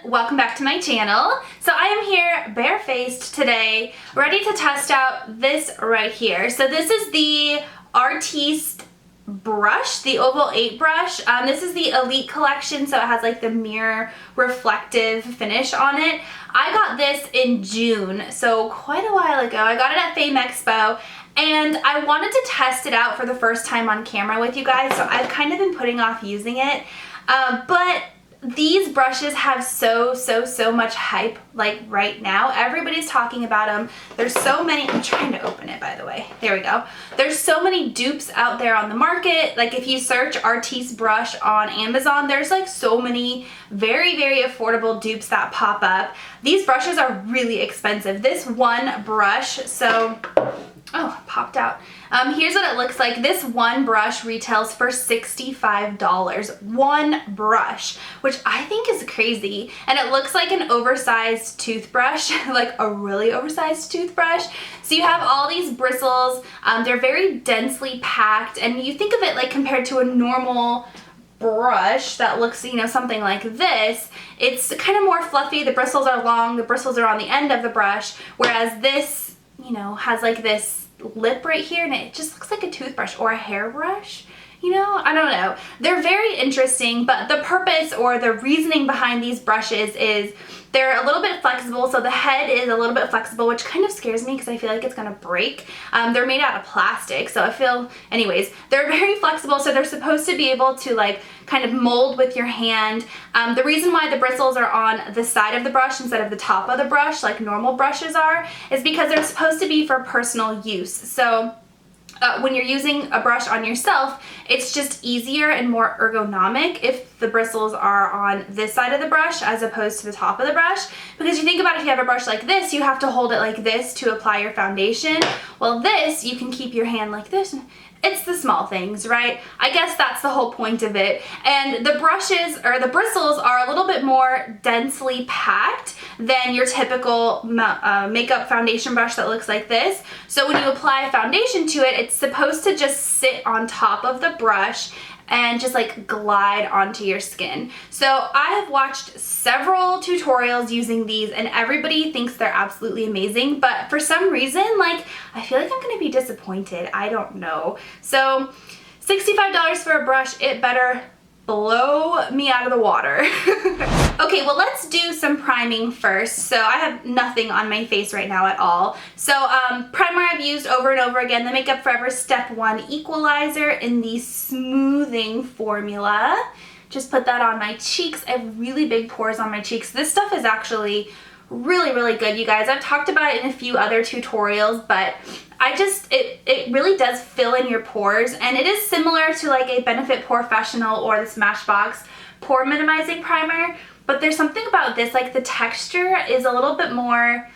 welcome back to my channel. So I am here barefaced today, ready to test out this right here. So this is the Artis brush, the Oval 8 brush. This is the Elite collection, so it has like the mirror reflective finish on it. I got this in June, so quite a while ago. I got it at Fame Expo, and I wanted to test it out for the first time on camera with you guys, so I've kind of been putting off using it. But these brushes have so much hype like right now. Everybody's talking about them. There's so many. I'm trying to open it, by the way. There we go. There's so many dupes out there on the market. Like if you search Artis brush on Amazon, there's like so many very affordable dupes that pop up. These brushes are really expensive. This one brush, so oh, popped out. Here's what it looks like. This one brush retails for $65. One brush, which I think is crazy. And it looks like an oversized toothbrush, like a really oversized toothbrush. So you have all these bristles. They're very densely packed, and you think of it like compared to a normal brush that looks, you know, something like this. It's kind of more fluffy. The bristles are long. The bristles are on the end of the brush, whereas this, you know, has like this lip right here, and it just looks like a toothbrush or a hairbrush. You know, I don't know. They're very interesting, but the purpose or the reasoning behind these brushes is they're a little bit flexible. So the head is a little bit flexible, which kind of scares me because I feel like it's gonna break. They're made out of plastic, so I feel, anyways, they're very flexible. So they're supposed to be able to like kind of mold with your hand. The reason why the bristles are on the side of the brush instead of the top of the brush like normal brushes are is because they're supposed to be for personal use. So when you're using a brush on yourself, it's just easier and more ergonomic if the bristles are on this side of the brush as opposed to the top of the brush. Because you think about if you have a brush like this, you have to hold it like this to apply your foundation. Well, this, you can keep your hand like this. It's the small things, right? I guess that's the whole point of it. And the brushes, or the bristles, are a little bit more densely packed than your typical makeup foundation brush that looks like this. So when you apply foundation to it, it's supposed to just sit on top of the brush and just like glide onto your skin. So I have watched several tutorials using these, and everybody thinks they're absolutely amazing, but for some reason, like, I feel like I'm gonna be disappointed. I don't know. So $65 for a brush, it better blow me out of the water. Okay, well, let's do some priming first. So I have nothing on my face right now at all. So primer I've used over and over again, the Makeup Forever Step 1 Equalizer in the smoothing formula. Just put that on my cheeks. I have really big pores on my cheeks. This stuff is actually really good, you guys. I've talked about it in a few other tutorials, but it really does fill in your pores, and it is similar to like a Benefit Porefessional or the Smashbox pore minimizing primer, but there's something about this, like the texture is a little bit more,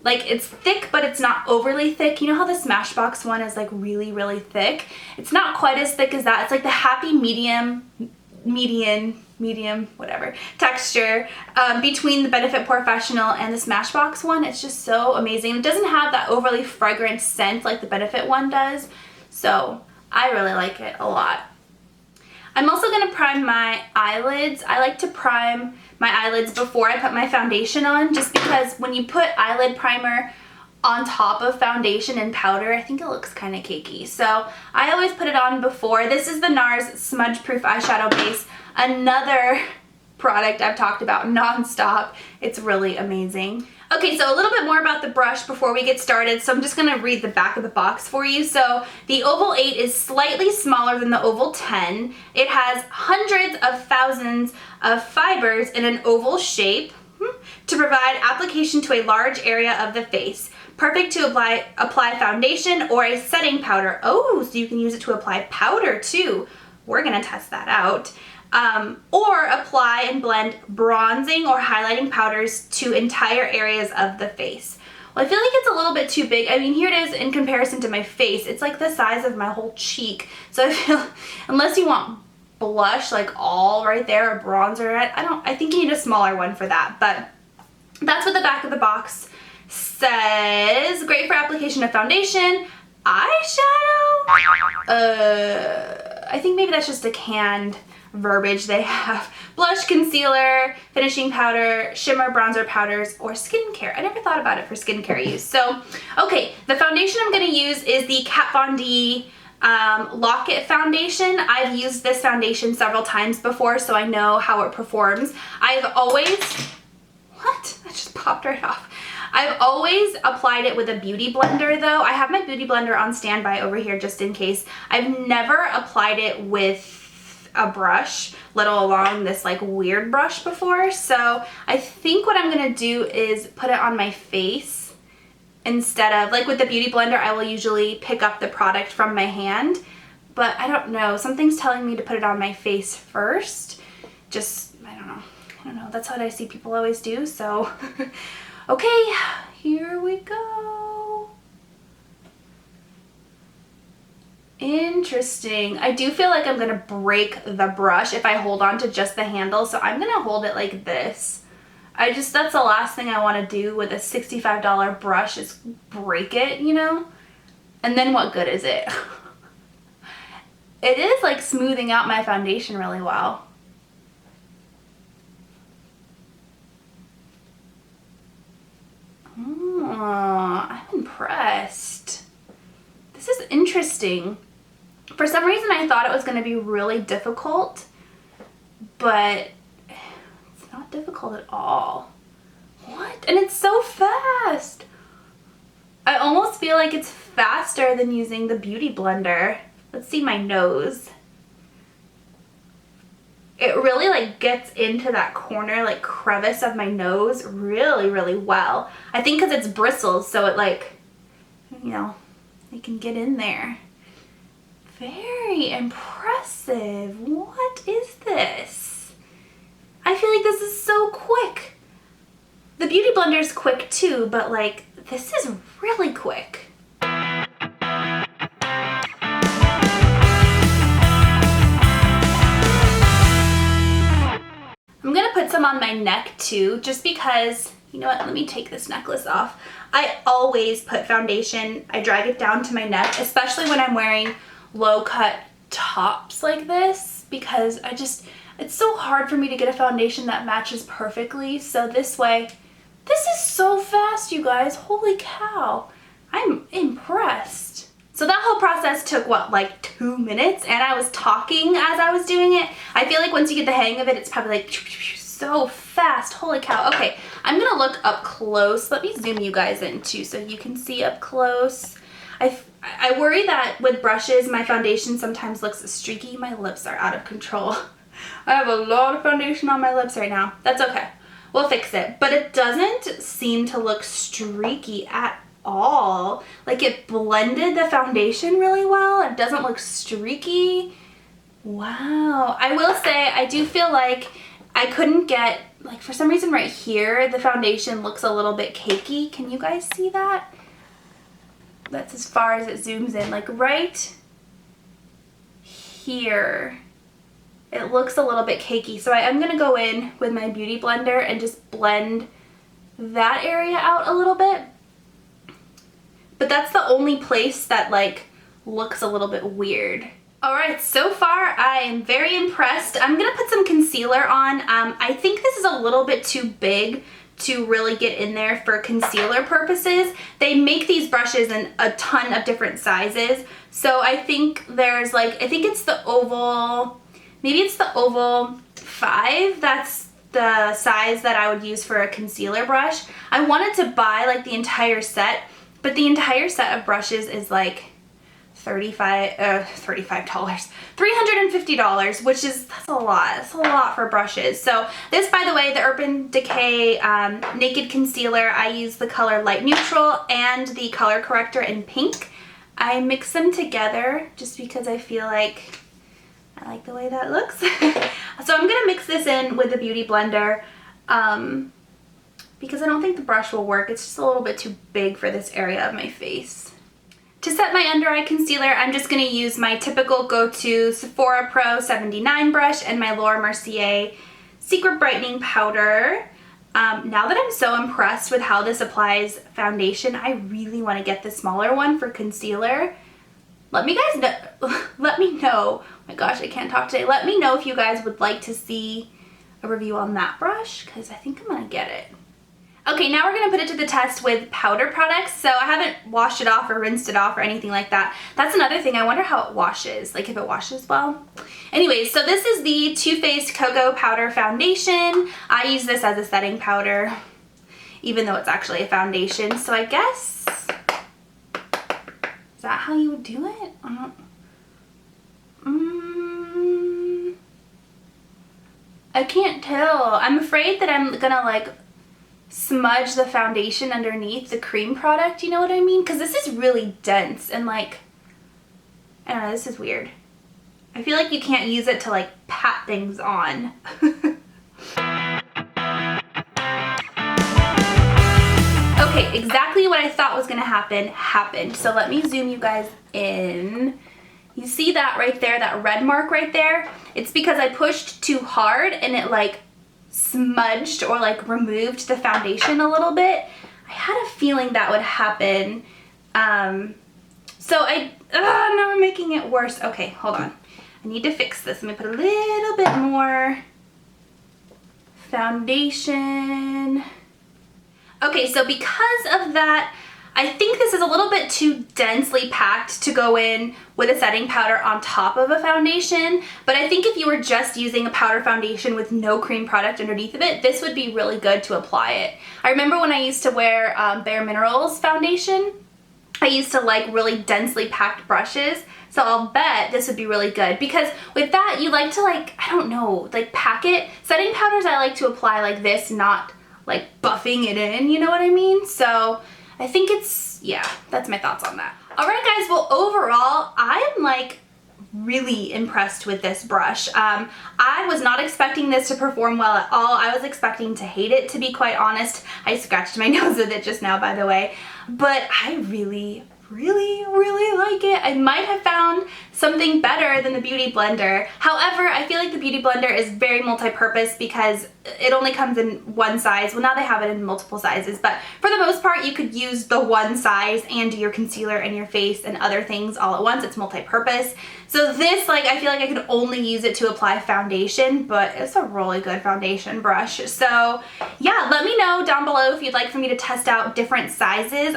like it's thick, but it's not overly thick. You know how the Smashbox one is like really thick? It's not quite as thick as that. It's like the happy medium, whatever, texture between the Benefit Porefessional and the Smashbox one. It's just so amazing. It doesn't have that overly fragrant scent like the Benefit one does, so I really like it a lot. I'm also going to prime my eyelids. I like to prime my eyelids before I put my foundation on, just because when you put eyelid primer on top of foundation and powder, I think it looks kind of cakey. So I always put it on before. This is the NARS Smudge Proof Eyeshadow Base, another product I've talked about nonstop. It's really amazing. Okay, so a little bit more about the brush before we get started. So I'm just gonna read the back of the box for you. So the Oval 8 is slightly smaller than the Oval 10. It has hundreds of thousands of fibers in an oval shape to provide application to a large area of the face. Perfect to apply foundation or a setting powder. Oh, so you can use it to apply powder too. We're gonna test that out. Or apply and blend bronzing or highlighting powders to entire areas of the face. Well, I feel like it's a little bit too big. I mean, here it is in comparison to my face. It's like the size of my whole cheek. So I feel, unless you want blush like all right there or bronzer, I think you need a smaller one for that. But that's what the back of the box says. Great for application of foundation, eyeshadow. I think maybe that's just a canned verbiage. They have blush, concealer, finishing powder, shimmer, bronzer powders, or skincare. I never thought about it for skincare use. So, okay, the foundation I'm gonna use is the Kat Von D Lock-It foundation. I've used this foundation several times before, so I know how it performs. I've always, what? That just popped right off. I've always applied it with a beauty blender though. I have my beauty blender on standby over here just in case. I've never applied it with a brush, let alone this like weird brush before. So I think what I'm gonna do is put it on my face instead of, like with the beauty blender, I will usually pick up the product from my hand, but I don't know, something's telling me to put it on my face first. Just, I don't know, that's what I see people always do, so. Okay, here we go. Interesting. I do feel like I'm gonna break the brush if I hold on to just the handle, so I'm gonna hold it like this. That's the last thing I wanna do with a $65 brush is break it, you know? And then what good is it? It is like smoothing out my foundation really well. Oh, I'm impressed. This is interesting. For some reason I thought it was going to be really difficult, but it's not difficult at all. What? And it's so fast. I almost feel like it's faster than using the beauty blender. Let's see my nose. It really like gets into that corner, like crevice of my nose really, really well. I think because it's bristles, so it like, you know, it can get in there. Very impressive. What is this? I feel like this is so quick. The beauty blender is quick too, but like this is really quick. I'm gonna put some on my neck too, just because, you know what, let me take this necklace off. I always put foundation, I drag it down to my neck, especially when I'm wearing low cut tops like this, because it's so hard for me to get a foundation that matches perfectly. So this way, this is so fast, you guys, holy cow. I'm impressed. So that whole process took what, like 2 minutes, and I was talking as I was doing it. I feel like once you get the hang of it, it's probably like so fast, holy cow. Okay, I'm gonna look up close. Let me zoom you guys in too so you can see up close. I worry that with brushes, my foundation sometimes looks streaky. My lips are out of control. I have a lot of foundation on my lips right now. That's okay, we'll fix it. But it doesn't seem to look streaky at all. Like it blended the foundation really well. It doesn't look streaky. Wow. I will say I do feel like I couldn't get, like for some reason right here, the foundation looks a little bit cakey. Can you guys see that? That's as far as it zooms in. Like right here, it looks a little bit cakey. So I am gonna go in with my beauty blender and just blend that area out a little bit. But that's the only place that like looks a little bit weird. All right, so far I am very impressed. I'm gonna put some concealer on. I think this is a little bit too big to really get in there for concealer purposes. They make these brushes in a ton of different sizes. So I think there's like, I think it's the oval, maybe it's the oval 5. That's the size that I would use for a concealer brush. I wanted to buy like the entire set, but the entire set of brushes is like $350, which is, that's a lot. That's a lot for brushes. So this, by the way, the Urban Decay Naked Concealer, I use the color Light Neutral and the color corrector in pink. I mix them together just because I feel like I like the way that looks. So I'm gonna mix this in with the Beauty Blender because I don't think the brush will work. It's just a little bit too big for this area of my face. To set my under eye concealer, I'm just going to use my typical go-to Sephora Pro 79 brush and my Laura Mercier Secret Brightening Powder. Now that I'm so impressed with how this applies foundation, I really want to get the smaller one for concealer. Let me know my gosh, I can't talk today. Let me know if you guys would like to see a review on that brush, because I think I'm gonna get it. Okay, now we're gonna put it to the test with powder products. So I haven't washed it off or rinsed it off or anything like that. That's another thing. I wonder how it washes, like if it washes well. Anyways, so this is the Too Faced Cocoa Powder Foundation. I use this as a setting powder, even though it's actually a foundation. So I guess, is that how you would do it? I can't tell. I'm afraid that I'm gonna like smudge the foundation underneath the cream product, you know what I mean? Because this is really dense and like, I don't know, this is weird. I feel like you can't use it to like pat things on. Okay, exactly what I thought was gonna happen happened. So let me zoom you guys in. You see that right there, that red mark right there? It's because I pushed too hard and it like smudged or like removed the foundation a little bit. I had a feeling that would happen. So now we're making it worse. Okay, hold on. I need to fix this. Let me put a little bit more foundation. Okay, so because of that, I think this is a little bit too densely packed to go in with a setting powder on top of a foundation, but I think if you were just using a powder foundation with no cream product underneath of it, this would be really good to apply it. I remember when I used to wear Bare Minerals foundation, I used to like really densely packed brushes, so I'll bet this would be really good because with that, you like to like, I don't know, like pack it. Setting powders I like to apply like this, not like buffing it in, you know what I mean? So I think it's, yeah, that's my thoughts on that. All right, guys, well, overall, I am like really impressed with this brush. I was not expecting this to perform well at all. I was expecting to hate it, to be quite honest. I scratched my nose with it just now, by the way, but I really like it. I might have found something better than the Beauty Blender. However, I feel like the Beauty Blender is very multi-purpose because it only comes in one size. Well, now they have it in multiple sizes, but for the most part, you could use the one size and do your concealer and your face and other things all at once. It's multi-purpose. So this, like, I feel like I could only use it to apply foundation, but it's a really good foundation brush. So yeah, let me know down below if you'd like for me to test out different sizes.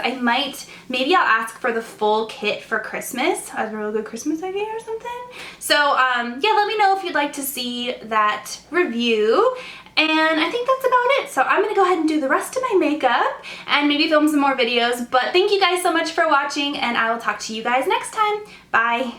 Maybe I'll ask for the full kit for Christmas as a really good Christmas idea or something. So yeah, let me know if you'd like to see that review. And I think that's about it. So I'm gonna go ahead and do the rest of my makeup and maybe film some more videos. But thank you guys so much for watching, and I will talk to you guys next time. Bye.